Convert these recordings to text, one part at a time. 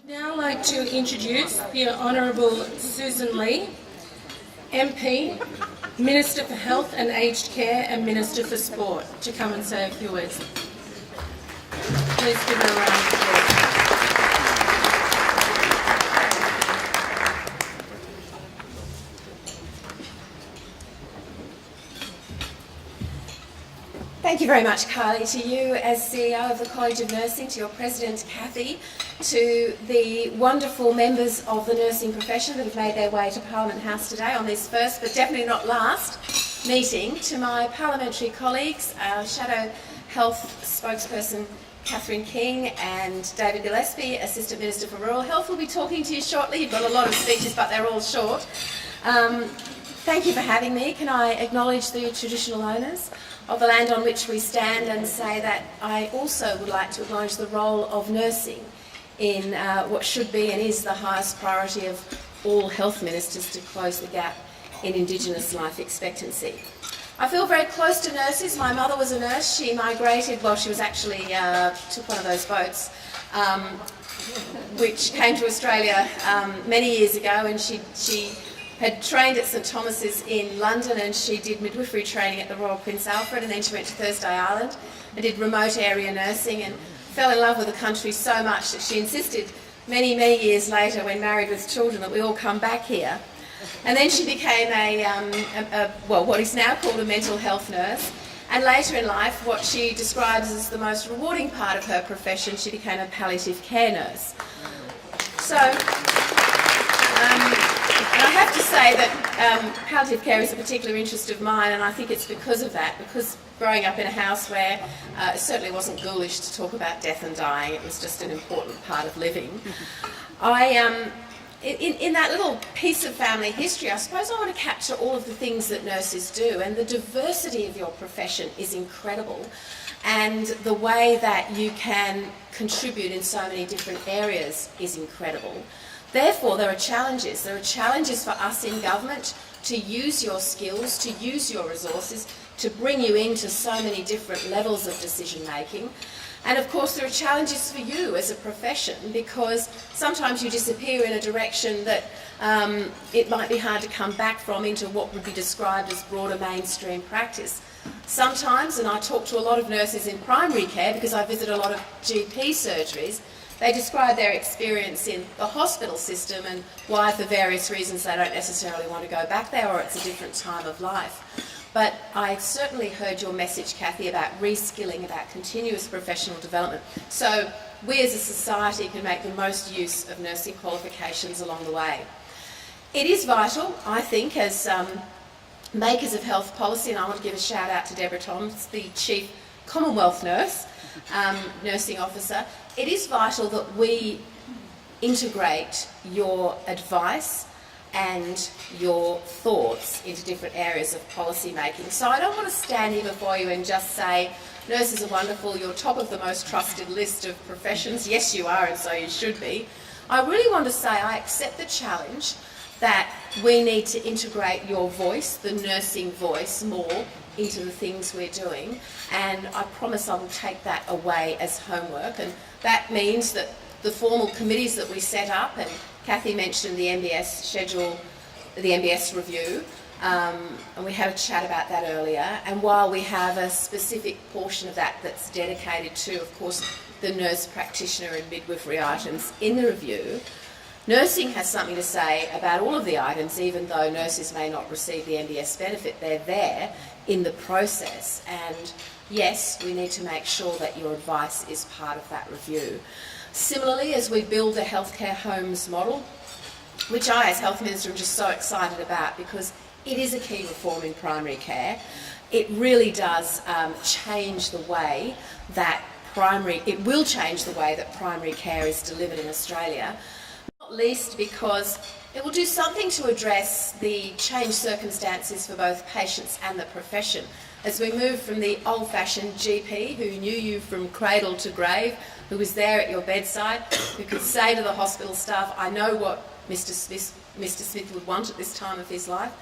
Now I'd like to introduce the Honourable Sussan Lee, MP, Minister for Health and Aged Care and Minister for Sport, to come and say a few words. Please give her a round of applause. Thank you very much, Kylie, to you as CEO of the College of Nursing, to your President, Kathy, to the wonderful members of the nursing profession that have made their way to Parliament House today on this first, but definitely not last, meeting, to my parliamentary colleagues, our Shadow Health spokesperson, Catherine King, and David Gillespie, Assistant Minister for Rural Health, will be talking to you shortly. You've got a lot of speeches, but they're all short. Thank you for having me. Can I acknowledge the traditional owners of the land on which we stand and say that I also would like to acknowledge the role of nursing in what should be and is the highest priority of all health ministers to close the gap in Indigenous life expectancy. I feel very close to nurses. My mother was a nurse. She migrated, well, she was actually, took one of those boats, which came to Australia many years ago, and she had trained at St Thomas's in London, and she did midwifery training at the Royal Prince Alfred, and then she went to Thursday Island and did remote area nursing and fell in love with the country so much that she insisted many, many years later, when married with children, that we all come back here. And then she became what is now called a mental health nurse, and later in life, what she describes as the most rewarding part of her profession, she became a palliative care nurse. So, and I have to say that palliative care is a particular interest of mine, and I think it's because of that, because growing up in a house where it certainly wasn't ghoulish to talk about death and dying, it was just an important part of living. In that little piece of family history, I suppose I want to capture all of the things that nurses do, and the diversity of your profession is incredible, and the way that you can contribute in so many different areas is incredible. Therefore, there are challenges. There are challenges for us in government to use your skills, to use your resources, to bring you into so many different levels of decision making. And of course, there are challenges for you as a profession, because sometimes you disappear in a direction that it might be hard to come back from into what would be described as broader mainstream practice. Sometimes, and I talk to a lot of nurses in primary care because I visit a lot of GP surgeries, they describe their experience in the hospital system and why, for various reasons, they don't necessarily want to go back there, or it's a different time of life. But I certainly heard your message, Kathy, about reskilling, about continuous professional development. So we as a society can make the most use of nursing qualifications along the way. It is vital, I think, as makers of health policy, and I want to give a shout out to Deborah Toms, the Chief Commonwealth Nurse, nursing officer. It is vital that we integrate your advice and your thoughts into different areas of policy making. So I don't want to stand here before you and just say, nurses are wonderful, you're top of the most trusted list of professions. Yes, you are, and so you should be. I really want to say I accept the challenge that we need to integrate your voice, the nursing voice, more into the things we're doing, and I promise I will take that away as homework. And that means that the formal committees that we set up, and Kathy mentioned the MBS schedule, the MBS review, and we had a chat about that earlier, and while we have a specific portion of that that's dedicated to, of course, the nurse practitioner and midwifery items in the review, nursing has something to say about all of the items, even though nurses may not receive the MBS benefit. They're there in the process, and yes, we need to make sure that your advice is part of that review. Similarly, as we build the healthcare homes model, which I as Health Minister am just so excited about, because it is a key reform in primary care. It really does change the way that it will change the way that primary care is delivered in Australia, not least because it will do something to address the changed circumstances for both patients and the profession. As we move from the old-fashioned GP who knew you from cradle to grave, who was there at your bedside, who could say to the hospital staff, I know what Mr. Smith would want at this time of his life,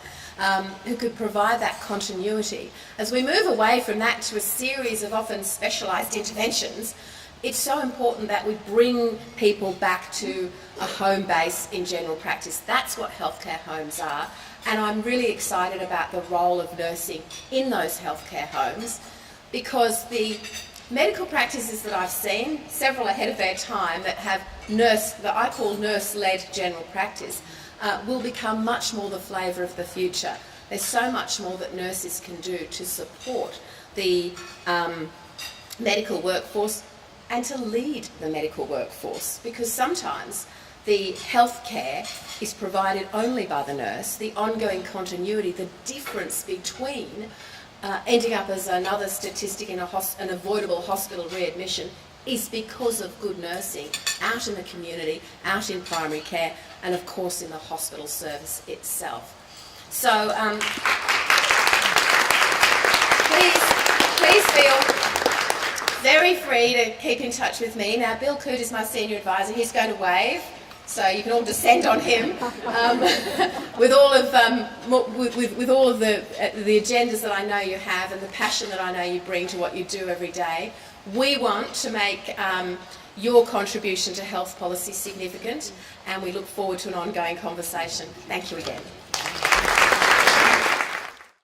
who could provide that continuity. As we move away from that to a series of often specialised interventions, it's so important that we bring people back to a home base in general practice. That's what healthcare homes are. And I'm really excited about the role of nursing in those healthcare homes, because the medical practices that I've seen, several ahead of their time, that have that I call nurse-led general practice, will become much more the flavour of the future. There's so much more that nurses can do to support the medical workforce and to lead the medical workforce, because sometimes the healthcare is provided only by the nurse, the ongoing continuity, the difference between ending up as another statistic in an avoidable hospital readmission is because of good nursing out in the community, out in primary care, and of course in the hospital service itself. So please feel very free to keep in touch with me. Now, Bill Coote is my senior advisor. He's going to wave, so you can all descend on him with all of the agendas that I know you have and the passion that I know you bring to what you do every day. We want to make your contribution to health policy significant, and we look forward to an ongoing conversation. Thank you again.